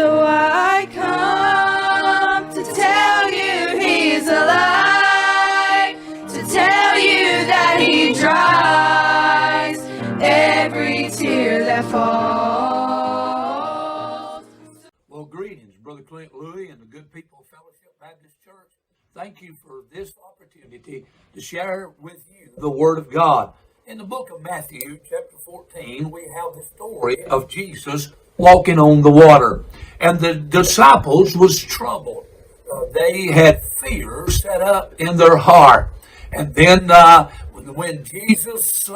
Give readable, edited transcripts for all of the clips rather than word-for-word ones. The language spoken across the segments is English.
So I come to tell you He's alive, to tell you that He dries every tear that falls. Well, greetings, Brother Clint Louie and the good people of Fellowship Baptist Church. Thank you for this opportunity to share with you the Word of God. In the book of Matthew, chapter 14, we have the story of Jesus walking on the water. And the disciples was troubled. They had fear set up in their heart. And then when Jesus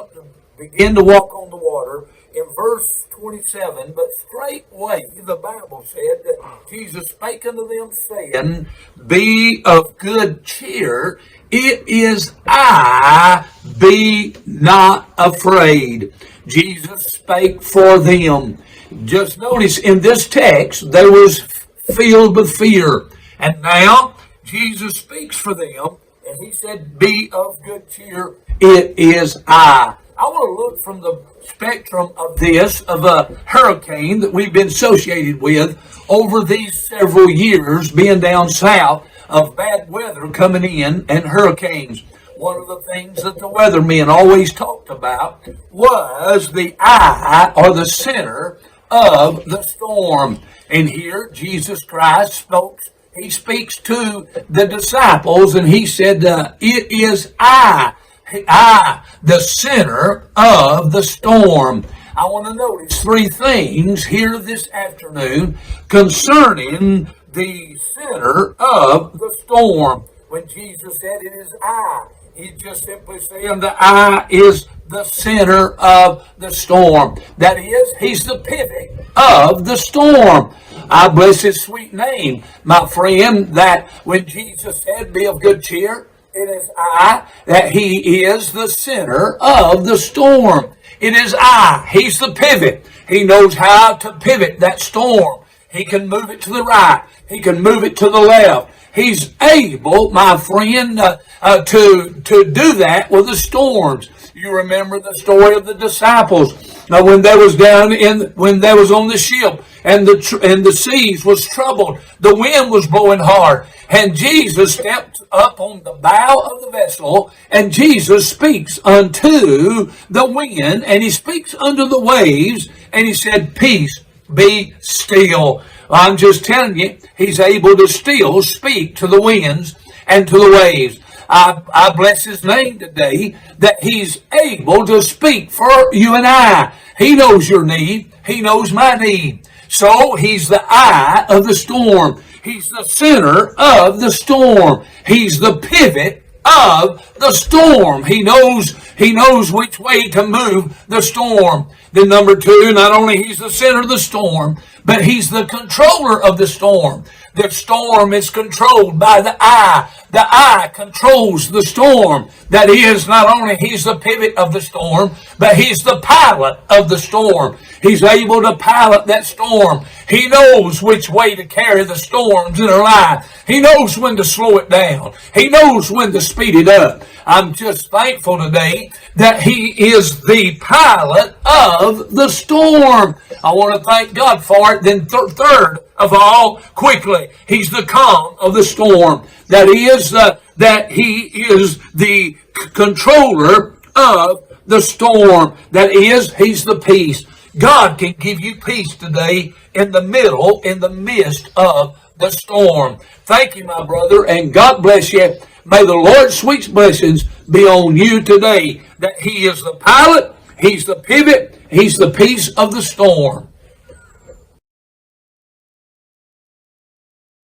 began to walk on the water, in verse 27, but straightway the Bible said that Jesus spake unto them, saying, Be of good cheer, it is I, be not afraid. Jesus spake for them. Just notice in this text, they was filled with fear. And now Jesus speaks for them, and He said, Be of good cheer, it is I. I want to look from the spectrum of this, of a hurricane that we've been associated with over these several years, being down south, of bad weather coming in and hurricanes. One of the things that the weathermen always talked about was the eye, or the center of the storm. And here Jesus Christ He speaks to the disciples, and He said, it is I, the center of the storm. I want to notice three things here this afternoon concerning the center of the storm. When Jesus said it is I, He's just simply saying the I is the center of the storm. That is, He's the pivot of the storm. I bless His sweet name, my friend, that when Jesus said, Be of good cheer, it is I, that He is the center of the storm. It is I. He's the pivot. He knows how to pivot that storm. He can move it to the right. He can move it to the left. He's able, my friend, to do that with the storms. You remember the story of the disciples when they was when they was on the ship and the seas was troubled. The wind was blowing hard, and Jesus stepped up on the bow of the vessel, and Jesus speaks unto the wind, and He speaks unto the waves, and He said, Peace, be still. I'm just telling you, He's able to still speak to the winds and to the waves. I bless His name today that He's able to speak for you and I. He knows your need. He knows my need. So He's the eye of the storm. He's the center of the storm. He's the pivot of the storm. He knows which way to move the storm. Then number two, not only He's the center of the storm, but He's the controller of the storm. The storm is controlled by the eye. The eye controls the storm. That is, not only He's the pivot of the storm, but He's the pilot of the storm. He's able to pilot that storm. He knows which way to carry the storms in our life. He knows when to slow it down. He knows when to speed it up. I'm just thankful today that He is the pilot of the storm. I want to thank God for it. Then third of all, quickly, He's the calm of the storm. That is, that He is the controller of the storm. That is, He's the peace. God can give you peace today in the midst of the storm. Thank you, my brother, and God bless you. May the Lord's sweet blessings be on you today. That He is the pilot, He's the pivot, He's the peace of the storm.